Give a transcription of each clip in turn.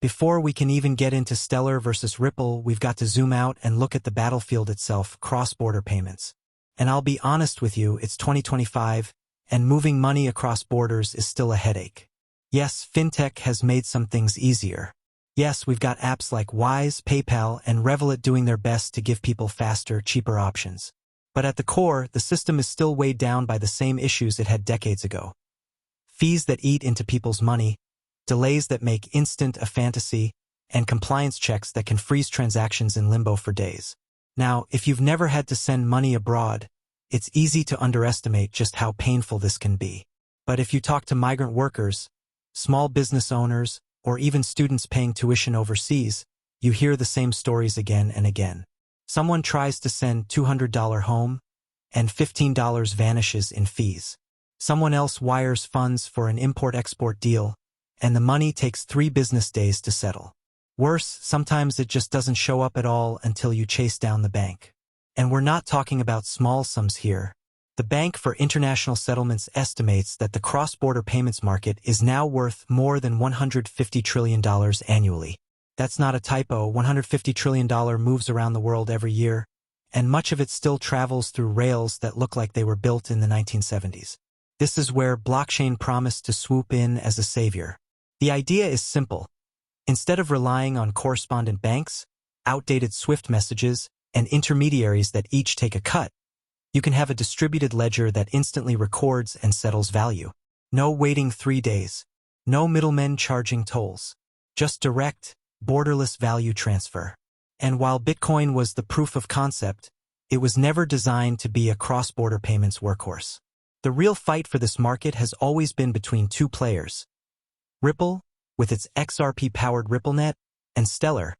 Before we can even get into Stellar versus Ripple, we've got to zoom out and look at the battlefield itself, cross-border payments. And I'll be honest with you, it's 2025, and moving money across borders is still a headache. Yes, fintech has made some things easier. Yes, we've got apps like Wise, PayPal, and Revolut doing their best to give people faster, cheaper options. But at the core, the system is still weighed down by the same issues it had decades ago. Fees that eat into people's money, delays that make instant a fantasy, and compliance checks that can freeze transactions in limbo for days. Now, if you've never had to send money abroad, it's easy to underestimate just how painful this can be. But if you talk to migrant workers, small business owners, or even students paying tuition overseas, you hear the same stories again and again. Someone tries to send $200 home, and $15 vanishes in fees. Someone else wires funds for an import-export deal, and the money takes 3 business days to settle. Worse, sometimes it just doesn't show up at all until you chase down the bank. And we're not talking about small sums here. The Bank for International Settlements estimates that the cross-border payments market is now worth more than $150 trillion annually. That's not a typo. $150 trillion moves around the world every year, and much of it still travels through rails that look like they were built in the 1970s. This is where blockchain promised to swoop in as a savior. The idea is simple. Instead of relying on correspondent banks, outdated SWIFT messages, and intermediaries that each take a cut, you can have a distributed ledger that instantly records and settles value. No waiting 3 days. No middlemen charging tolls. Just direct, borderless value transfer. And while Bitcoin was the proof of concept, it was never designed to be a cross-border payments workhorse. The real fight for this market has always been between 2 players. Ripple, with its XRP-powered RippleNet, and Stellar,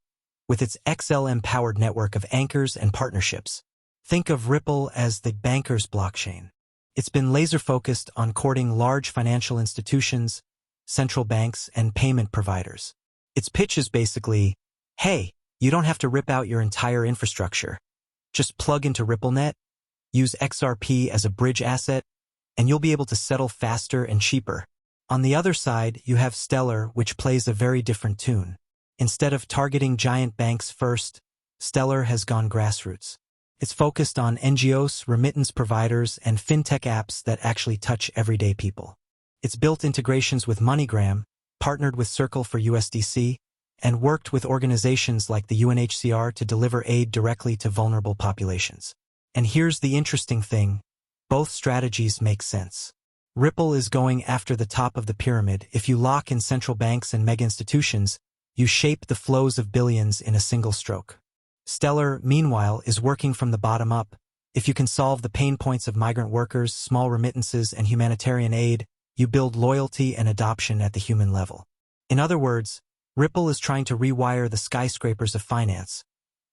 with its XLM-powered network of anchors and partnerships. Think of Ripple as the banker's blockchain. It's been laser-focused on courting large financial institutions, central banks, and payment providers. Its pitch is basically, hey, you don't have to rip out your entire infrastructure. Just plug into RippleNet, use XRP as a bridge asset, and you'll be able to settle faster and cheaper. On the other side, you have Stellar, which plays a very different tune. Instead of targeting giant banks first, Stellar has gone grassroots. It's focused on NGOs, remittance providers, and fintech apps that actually touch everyday people. It's built integrations with MoneyGram, partnered with Circle for USDC, and worked with organizations like the UNHCR to deliver aid directly to vulnerable populations. And here's the interesting thing. Both strategies make sense. Ripple is going after the top of the pyramid. If you lock in central banks and mega institutions, you shape the flows of billions in a single stroke. Stellar, meanwhile, is working from the bottom up. If you can solve the pain points of migrant workers, small remittances, and humanitarian aid, you build loyalty and adoption at the human level. In other words, Ripple is trying to rewire the skyscrapers of finance,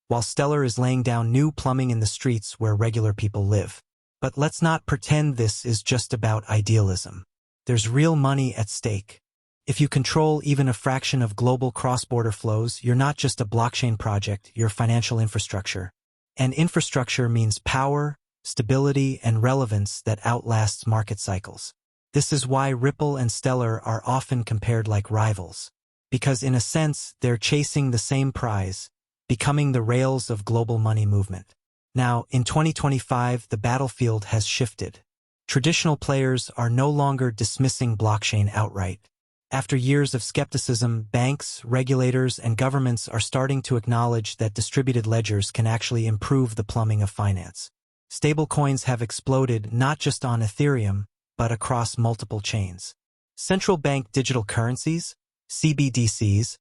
while Stellar is laying down new plumbing in the streets where regular people live. But let's not pretend this is just about idealism. There's real money at stake. If you control even a fraction of global cross-border flows, you're not just a blockchain project, you're financial infrastructure. And infrastructure means power, stability, and relevance that outlasts market cycles. This is why Ripple and Stellar are often compared like rivals. Because in a sense, they're chasing the same prize, becoming the rails of global money movement. Now, in 2025, the battlefield has shifted. Traditional players are no longer dismissing blockchain outright. After years of skepticism, banks, regulators, and governments are starting to acknowledge that distributed ledgers can actually improve the plumbing of finance. Stablecoins have exploded not just on Ethereum, but across multiple chains. Central bank digital currencies, CBDCs,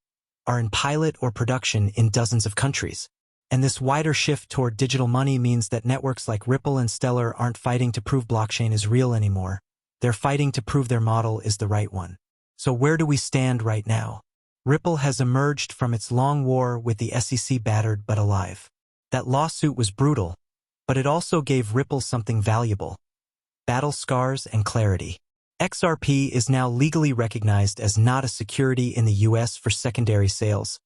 are in pilot or production in dozens of countries. And this wider shift toward digital money means that networks like Ripple and Stellar aren't fighting to prove blockchain is real anymore. They're fighting to prove their model is the right one. So where do we stand right now? Ripple has emerged from its long war with the SEC battered but alive. That lawsuit was brutal, but it also gave Ripple something valuable: battle scars and clarity. XRP is now legally recognized as not a security in the US for secondary sales,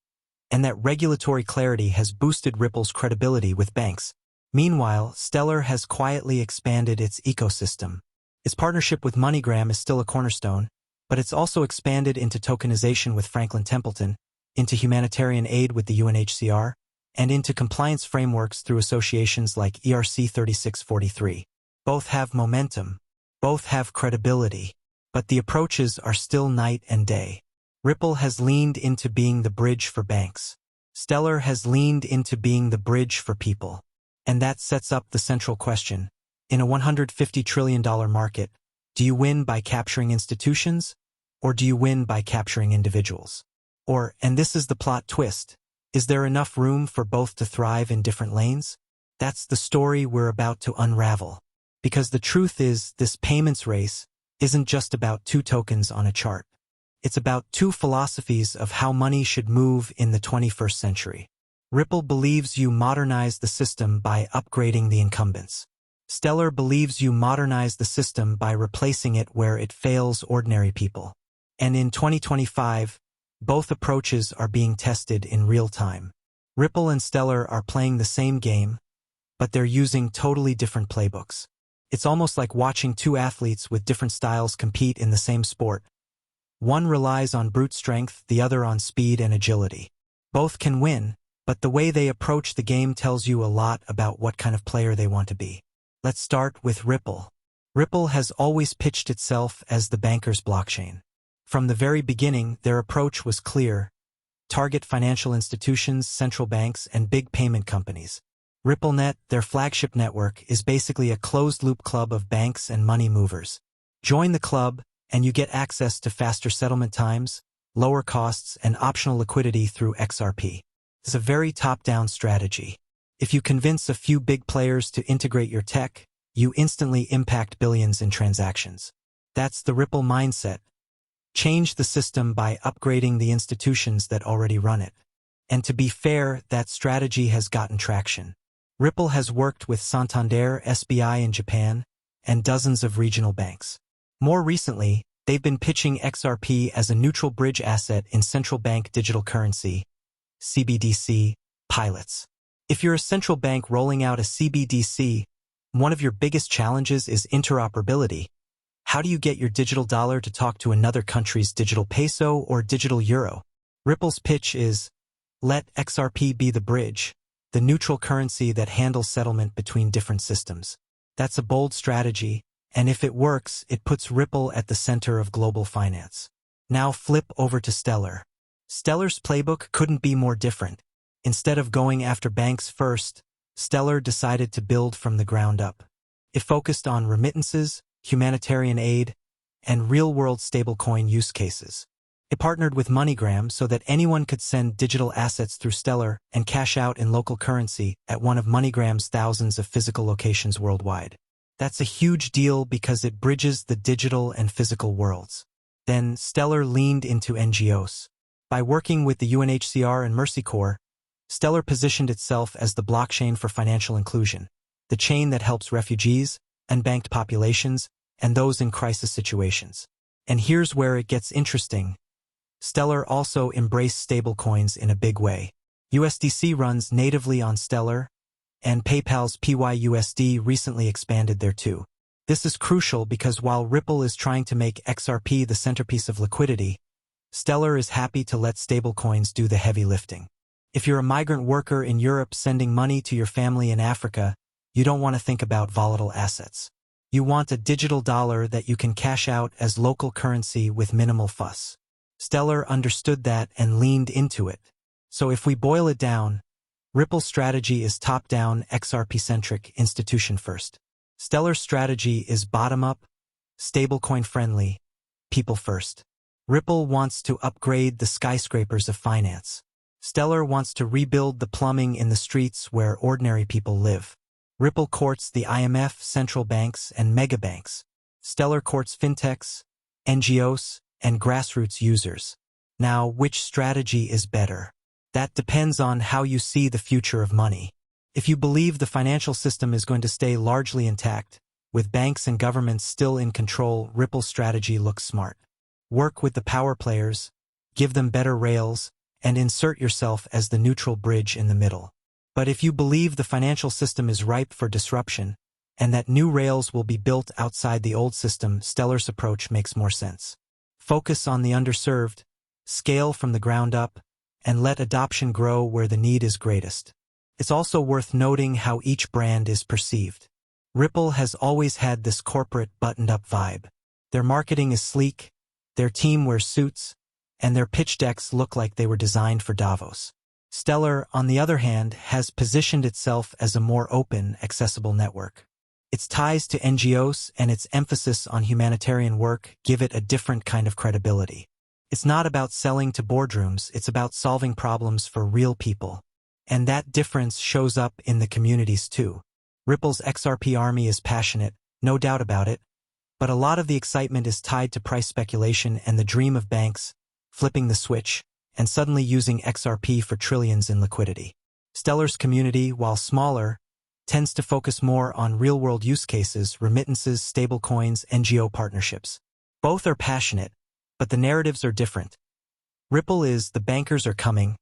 and that regulatory clarity has boosted Ripple's credibility with banks. Meanwhile, Stellar has quietly expanded its ecosystem. Its partnership with MoneyGram is still a cornerstone, but it's also expanded into tokenization with Franklin Templeton, into humanitarian aid with the UNHCR, and into compliance frameworks through associations like ERC 3643. Both have momentum, both have credibility, but the approaches are still night and day. Ripple has leaned into being the bridge for banks. Stellar has leaned into being the bridge for people. And that sets up the central question. In a $150 trillion market, do you win by capturing institutions, or do you win by capturing individuals? Or, and this is the plot twist, is there enough room for both to thrive in different lanes? That's the story we're about to unravel. Because the truth is, this payments race isn't just about two tokens on a chart. It's about two philosophies of how money should move in the 21st century. Ripple believes you modernize the system by upgrading the incumbents. Stellar believes you modernize the system by replacing it where it fails ordinary people. And in 2025, both approaches are being tested in real time. Ripple and Stellar are playing the same game, but they're using totally different playbooks. It's almost like watching two athletes with different styles compete in the same sport. One relies on brute strength, the other on speed and agility. Both can win, but the way they approach the game tells you a lot about what kind of player they want to be. Let's start with Ripple. Ripple has always pitched itself as the banker's blockchain. From the very beginning, their approach was clear. Target financial institutions, central banks, and big payment companies. RippleNet, their flagship network, is basically a closed-loop club of banks and money movers. Join the club, and you get access to faster settlement times, lower costs, and optional liquidity through XRP. It's a very top-down strategy. If you convince a few big players to integrate your tech, you instantly impact billions in transactions. That's the Ripple mindset. Change the system by upgrading the institutions that already run it. And to be fair, that strategy has gotten traction. Ripple has worked with Santander, SBI in Japan, and dozens of regional banks. More recently, they've been pitching XRP as a neutral bridge asset in central bank digital currency, CBDC, pilots. If you're a central bank rolling out a CBDC, one of your biggest challenges is interoperability. How do you get your digital dollar to talk to another country's digital peso or digital euro? Ripple's pitch is, let XRP be the bridge, the neutral currency that handles settlement between different systems. That's a bold strategy, and if it works, it puts Ripple at the center of global finance. Now flip over to Stellar. Stellar's playbook couldn't be more different. Instead of going after banks first, Stellar decided to build from the ground up. It focused on remittances, humanitarian aid, and real-world stablecoin use cases. It partnered with MoneyGram so that anyone could send digital assets through Stellar and cash out in local currency at one of MoneyGram's thousands of physical locations worldwide. That's a huge deal because it bridges the digital and physical worlds. Then Stellar leaned into NGOs. By working with the UNHCR and Mercy Corps, Stellar positioned itself as the blockchain for financial inclusion, the chain that helps refugees, unbanked populations, and those in crisis situations. And here's where it gets interesting. Stellar also embraced stablecoins in a big way. USDC runs natively on Stellar, and PayPal's PYUSD recently expanded there too. This is crucial because while Ripple is trying to make XRP the centerpiece of liquidity, Stellar is happy to let stablecoins do the heavy lifting. If you're a migrant worker in Europe sending money to your family in Africa, you don't want to think about volatile assets. You want a digital dollar that you can cash out as local currency with minimal fuss. Stellar understood that and leaned into it. So if we boil it down, Ripple's strategy is top-down, XRP-centric, institution-first. Stellar's strategy is bottom-up, stablecoin-friendly, people-first. Ripple wants to upgrade the skyscrapers of finance. Stellar wants to rebuild the plumbing in the streets where ordinary people live. Ripple courts the IMF, central banks, and megabanks. Stellar courts fintechs, NGOs, and grassroots users. Now, which strategy is better? That depends on how you see the future of money. If you believe the financial system is going to stay largely intact, with banks and governments still in control, Ripple's strategy looks smart. Work with the power players, give them better rails, and insert yourself as the neutral bridge in the middle. But if you believe the financial system is ripe for disruption, and that new rails will be built outside the old system, Stellar's approach makes more sense. Focus on the underserved, scale from the ground up, and let adoption grow where the need is greatest. It's also worth noting how each brand is perceived. Ripple has always had this corporate buttoned-up vibe. Their marketing is sleek, their team wears suits, and their pitch decks look like they were designed for Davos. Stellar, on the other hand, has positioned itself as a more open, accessible network. Its ties to NGOs and its emphasis on humanitarian work give it a different kind of credibility. It's not about selling to boardrooms, it's about solving problems for real people. And that difference shows up in the communities too. Ripple's XRP army is passionate, no doubt about it, but a lot of the excitement is tied to price speculation and the dream of banks flipping the switch and suddenly using XRP for trillions in liquidity. Stellar's community, while smaller, tends to focus more on real-world use cases, remittances, stablecoins, NGO partnerships. Both are passionate, but the narratives are different. Ripple is, the bankers are coming.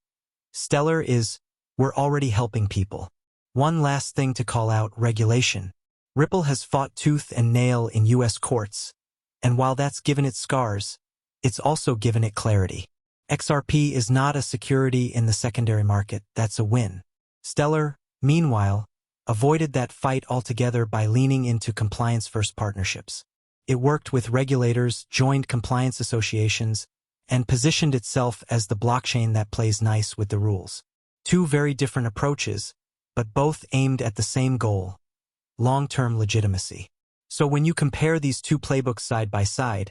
Stellar is, we're already helping people. One last thing to call out, regulation. Ripple has fought tooth and nail in U.S. courts, and while that's given it scars, it's also given it clarity. XRP is not a security in the secondary market, that's a win. Stellar, meanwhile, avoided that fight altogether by leaning into compliance-first partnerships. It worked with regulators, joined compliance associations, and positioned itself as the blockchain that plays nice with the rules. Two very different approaches, but both aimed at the same goal: long-term legitimacy. So when you compare these two playbooks side by side,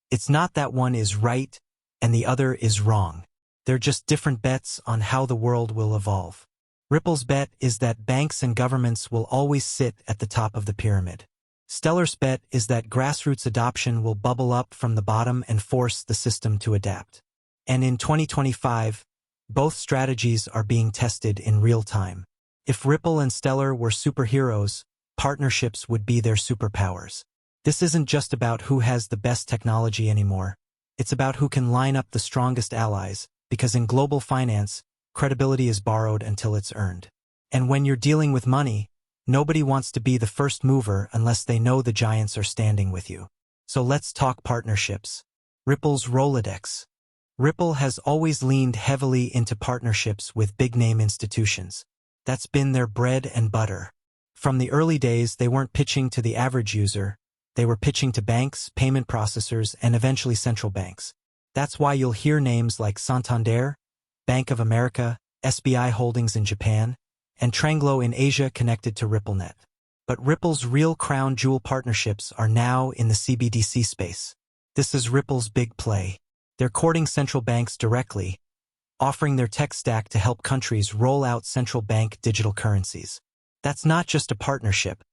it's not that one is right and the other is wrong. They're just different bets on how the world will evolve. Ripple's bet is that banks and governments will always sit at the top of the pyramid. Stellar's bet is that grassroots adoption will bubble up from the bottom and force the system to adapt. And in 2025, both strategies are being tested in real time. If Ripple and Stellar were superheroes, partnerships would be their superpowers. This isn't just about who has the best technology anymore. It's about who can line up the strongest allies, because in global finance, credibility is borrowed until it's earned. And when you're dealing with money, nobody wants to be the first mover unless they know the giants are standing with you. So let's talk partnerships. Ripple's Rolodex. Ripple has always leaned heavily into partnerships with big-name institutions. That's been their bread and butter. From the early days, they weren't pitching to the average user. They were pitching to banks, payment processors, and eventually central banks. That's why you'll hear names like Santander, Bank of America, SBI Holdings in Japan, and Tranglo in Asia connected to RippleNet. But Ripple's real crown jewel partnerships are now in the CBDC space. This is Ripple's big play. They're courting central banks directly, offering their tech stack to help countries roll out central bank digital currencies. That's not just a partnership.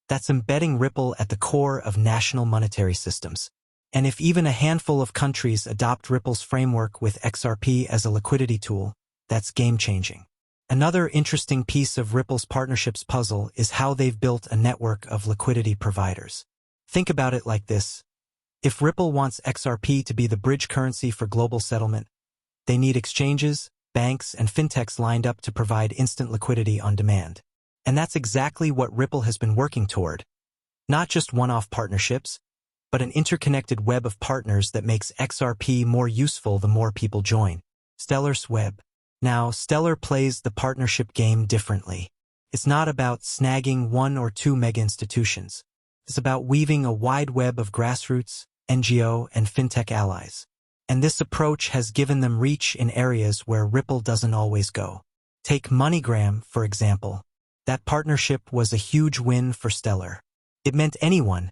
That's embedding Ripple at the core of national monetary systems. And if even a handful of countries adopt Ripple's framework with XRP as a liquidity tool, that's game-changing. Another interesting piece of Ripple's partnerships puzzle is how they've built a network of liquidity providers. Think about it like this. If Ripple wants XRP to be the bridge currency for global settlement, they need exchanges, banks, and fintechs lined up to provide instant liquidity on demand. And that's exactly what Ripple has been working toward. Not just one-off partnerships, but an interconnected web of partners that makes XRP more useful the more people join. Stellar's web. Now, Stellar plays the partnership game differently. It's not about snagging one or two mega institutions. It's about weaving a wide web of grassroots, NGO, and fintech allies. And this approach has given them reach in areas where Ripple doesn't always go. Take MoneyGram, for example. That partnership was a huge win for Stellar. It meant anyone,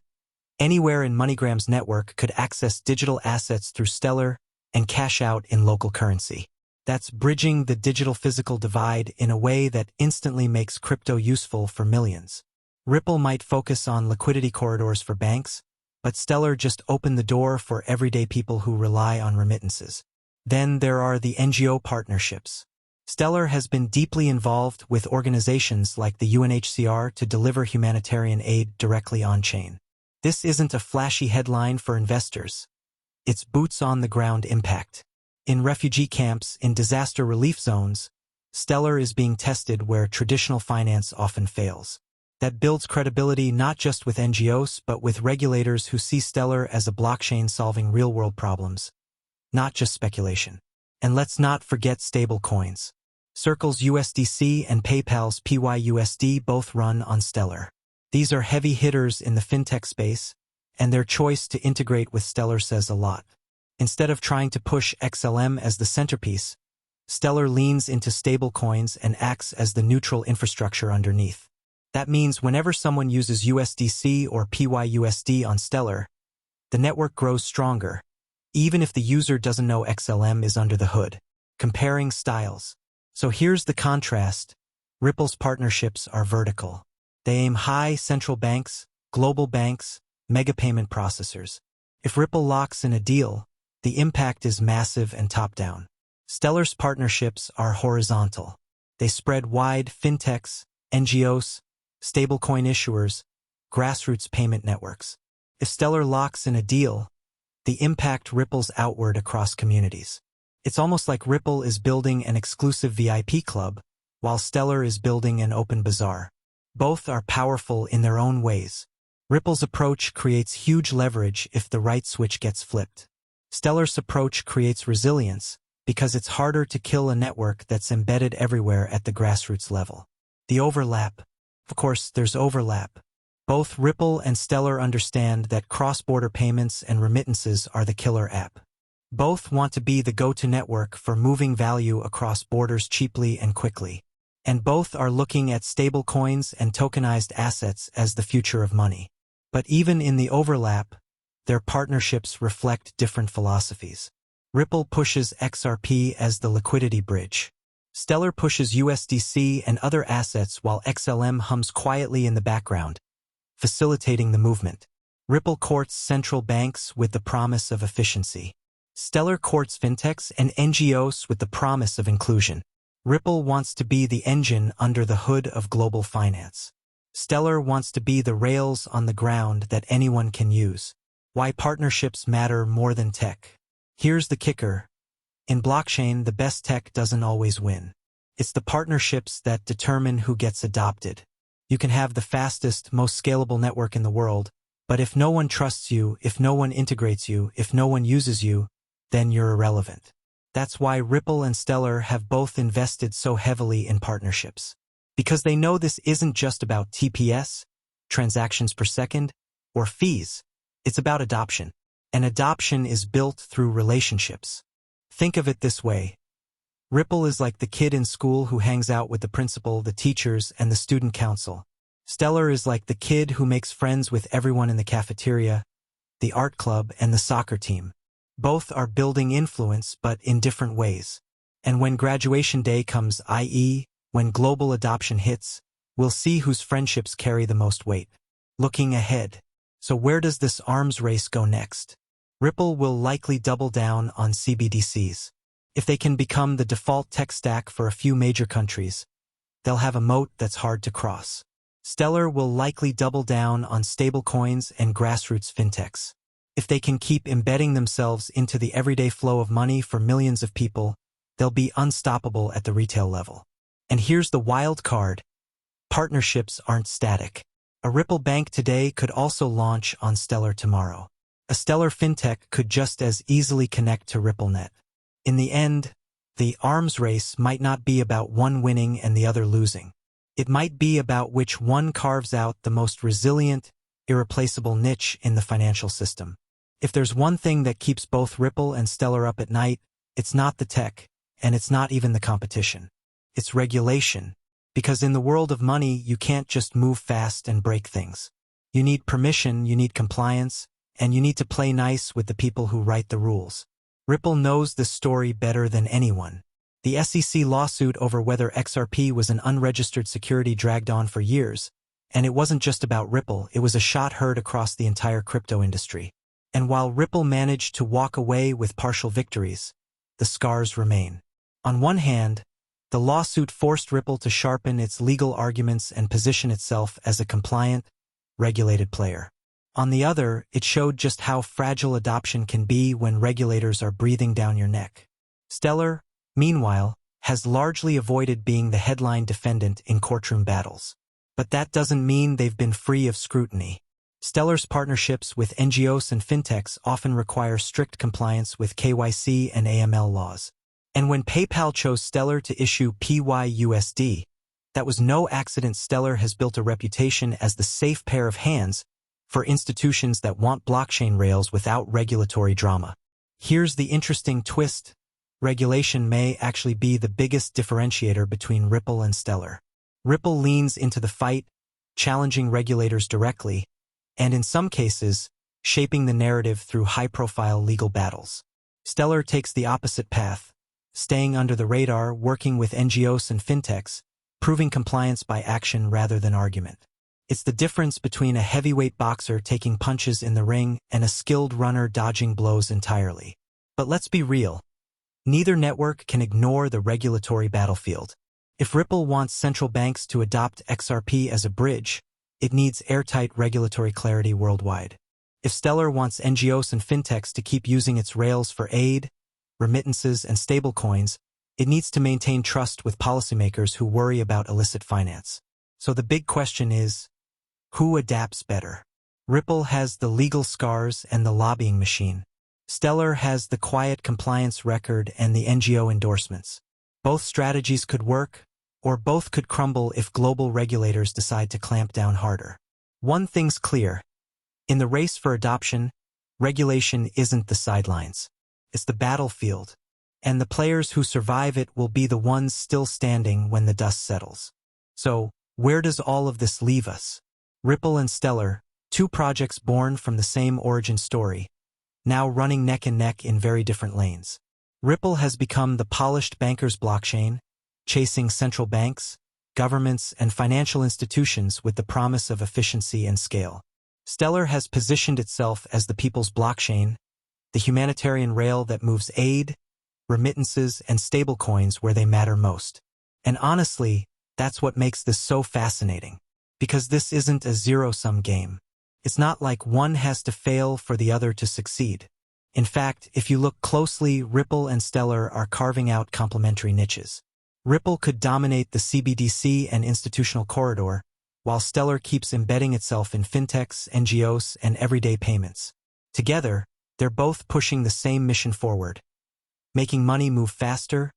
anywhere in MoneyGram's network could access digital assets through Stellar and cash out in local currency. That's bridging the digital-physical divide in a way that instantly makes crypto useful for millions. Ripple might focus on liquidity corridors for banks, but Stellar just opened the door for everyday people who rely on remittances. Then there are the NGO partnerships. Stellar has been deeply involved with organizations like the UNHCR to deliver humanitarian aid directly on-chain. This isn't a flashy headline for investors. It's boots-on-the-ground impact. In refugee camps, in disaster relief zones, Stellar is being tested where traditional finance often fails. That builds credibility not just with NGOs, but with regulators who see Stellar as a blockchain solving real-world problems, not just speculation. And let's not forget stablecoins. Circle's USDC and PayPal's PYUSD both run on Stellar. These are heavy hitters in the fintech space, and their choice to integrate with Stellar says a lot. Instead of trying to push XLM as the centerpiece, Stellar leans into stablecoins and acts as the neutral infrastructure underneath. That means whenever someone uses USDC or PYUSD on Stellar, the network grows stronger, even if the user doesn't know XLM is under the hood. Comparing styles. So here's the contrast. Ripple's partnerships are vertical. They aim high: central banks, global banks, mega payment processors. If Ripple locks in a deal, the impact is massive and top-down. Stellar's partnerships are horizontal. They spread wide: fintechs, NGOs, stablecoin issuers, grassroots payment networks. If Stellar locks in a deal, the impact ripples outward across communities. It's almost like Ripple is building an exclusive VIP club, while Stellar is building an open bazaar. Both are powerful in their own ways. Ripple's approach creates huge leverage if the right switch gets flipped. Stellar's approach creates resilience because it's harder to kill a network that's embedded everywhere at the grassroots level. The overlap. Of course, there's overlap. Both Ripple and Stellar understand that cross-border payments and remittances are the killer app. Both want to be the go-to network for moving value across borders cheaply and quickly. And both are looking at stablecoins and tokenized assets as the future of money. But even in the overlap, their partnerships reflect different philosophies. Ripple pushes XRP as the liquidity bridge. Stellar pushes USDC and other assets while XLM hums quietly in the background, facilitating the movement. Ripple courts central banks with the promise of efficiency. Stellar courts fintechs and NGOs with the promise of inclusion. Ripple wants to be the engine under the hood of global finance. Stellar wants to be the rails on the ground that anyone can use. Why partnerships matter more than tech. Here's the kicker. In blockchain, the best tech doesn't always win. It's the partnerships that determine who gets adopted. You can have the fastest, most scalable network in the world, but if no one trusts you, if no one integrates you, if no one uses you, then you're irrelevant. That's why Ripple and Stellar have both invested so heavily in partnerships. Because they know this isn't just about TPS, transactions per second, or fees. It's about adoption. And adoption is built through relationships. Think of it this way. Ripple is like the kid in school who hangs out with the principal, the teachers, and the student council. Stellar is like the kid who makes friends with everyone in the cafeteria, the art club, and the soccer team. Both are building influence, but in different ways. And when graduation day comes, i.e., when global adoption hits, we'll see whose friendships carry the most weight. Looking ahead. So where does this arms race go next? Ripple will likely double down on CBDCs. If they can become the default tech stack for a few major countries, they'll have a moat that's hard to cross. Stellar will likely double down on stablecoins and grassroots fintechs. If they can keep embedding themselves into the everyday flow of money for millions of people, they'll be unstoppable at the retail level. And here's the wild card. Partnerships aren't static. A Ripple bank today could also launch on Stellar tomorrow. A Stellar fintech could just as easily connect to RippleNet. In the end, the arms race might not be about one winning and the other losing. It might be about which one carves out the most resilient, irreplaceable niche in the financial system. If there's one thing that keeps both Ripple and Stellar up at night, it's not the tech, and it's not even the competition. It's regulation. Because in the world of money, you can't just move fast and break things. You need permission, you need compliance, and you need to play nice with the people who write the rules. Ripple knows this story better than anyone. The SEC lawsuit over whether XRP was an unregistered security dragged on for years, and it wasn't just about Ripple, it was a shot heard across the entire crypto industry. And while Ripple managed to walk away with partial victories, the scars remain. On one hand, the lawsuit forced Ripple to sharpen its legal arguments and position itself as a compliant, regulated player. On the other, it showed just how fragile adoption can be when regulators are breathing down your neck. Stellar, meanwhile, has largely avoided being the headline defendant in courtroom battles. But that doesn't mean they've been free of scrutiny. Stellar's partnerships with NGOs and fintechs often require strict compliance with KYC and AML laws. And when PayPal chose Stellar to issue PYUSD, that was no accident. Stellar has built a reputation as the safe pair of hands for institutions that want blockchain rails without regulatory drama. Here's the interesting twist. Regulation may actually be the biggest differentiator between Ripple and Stellar. Ripple leans into the fight, challenging regulators directly, and in some cases, shaping the narrative through high-profile legal battles. Stellar takes the opposite path, staying under the radar, working with NGOs and fintechs, proving compliance by action rather than argument. It's the difference between a heavyweight boxer taking punches in the ring and a skilled runner dodging blows entirely. But let's be real. Neither network can ignore the regulatory battlefield. If Ripple wants central banks to adopt XRP as a bridge, it needs airtight regulatory clarity worldwide. If Stellar wants NGOs and fintechs to keep using its rails for aid, remittances, and stablecoins, it needs to maintain trust with policymakers who worry about illicit finance. So the big question is, who adapts better? Ripple has the legal scars and the lobbying machine. Stellar has the quiet compliance record and the NGO endorsements. Both strategies could work, or both could crumble if global regulators decide to clamp down harder. One thing's clear. In the race for adoption, regulation isn't the sidelines. It's the battlefield. And the players who survive it will be the ones still standing when the dust settles. So, where does all of this leave us? Ripple and Stellar, two projects born from the same origin story, now running neck and neck in very different lanes. Ripple has become the polished banker's blockchain, chasing central banks, governments, and financial institutions with the promise of efficiency and scale. Stellar has positioned itself as the people's blockchain, the humanitarian rail that moves aid, remittances, and stablecoins where they matter most. And honestly, that's what makes this so fascinating. Because this isn't a zero-sum game. It's not like one has to fail for the other to succeed. In fact, if you look closely, Ripple and Stellar are carving out complementary niches. Ripple could dominate the CBDC and institutional corridor, while Stellar keeps embedding itself in fintechs, NGOs, and everyday payments. Together, they're both pushing the same mission forward, making money move faster,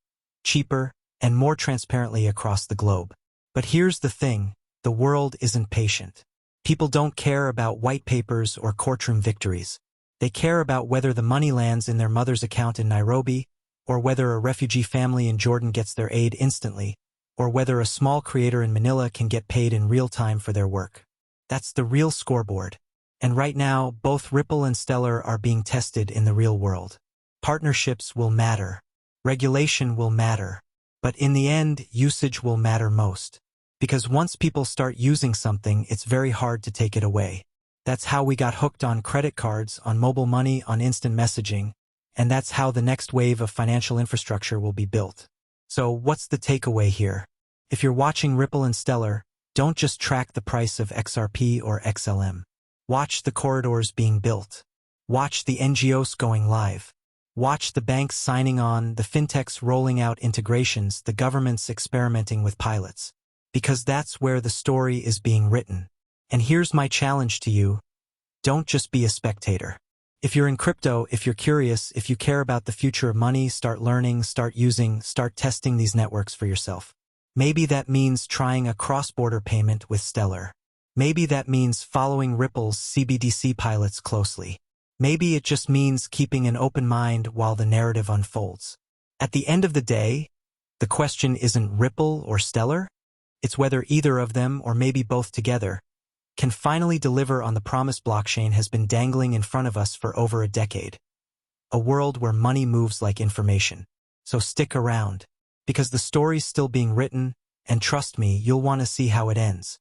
cheaper, and more transparently across the globe. But here's the thing, the world isn't patient. People don't care about white papers or courtroom victories. They care about whether the money lands in their mother's account in Nairobi, or whether a refugee family in Jordan gets their aid instantly, or whether a small creator in Manila can get paid in real time for their work. That's the real scoreboard. And right now, both Ripple and Stellar are being tested in the real world. Partnerships will matter. Regulation will matter. But in the end, usage will matter most. Because once people start using something, it's very hard to take it away. That's how we got hooked on credit cards, on mobile money, on instant messaging, and that's how the next wave of financial infrastructure will be built. So what's the takeaway here? If you're watching Ripple and Stellar, don't just track the price of XRP or XLM. Watch the corridors being built. Watch the NGOs going live. Watch the banks signing on, the fintechs rolling out integrations, the governments experimenting with pilots. Because that's where the story is being written. And here's my challenge to you. Don't just be a spectator. If you're in crypto, if you're curious, if you care about the future of money, start learning, start using, start testing these networks for yourself. Maybe that means trying a cross-border payment with Stellar. Maybe that means following Ripple's CBDC pilots closely. Maybe it just means keeping an open mind while the narrative unfolds. At the end of the day, the question isn't Ripple or Stellar. It's whether either of them, or maybe both together, can finally deliver on the promise blockchain has been dangling in front of us for over a decade. A world where money moves like information. So stick around, because the story's still being written, and trust me, you'll want to see how it ends.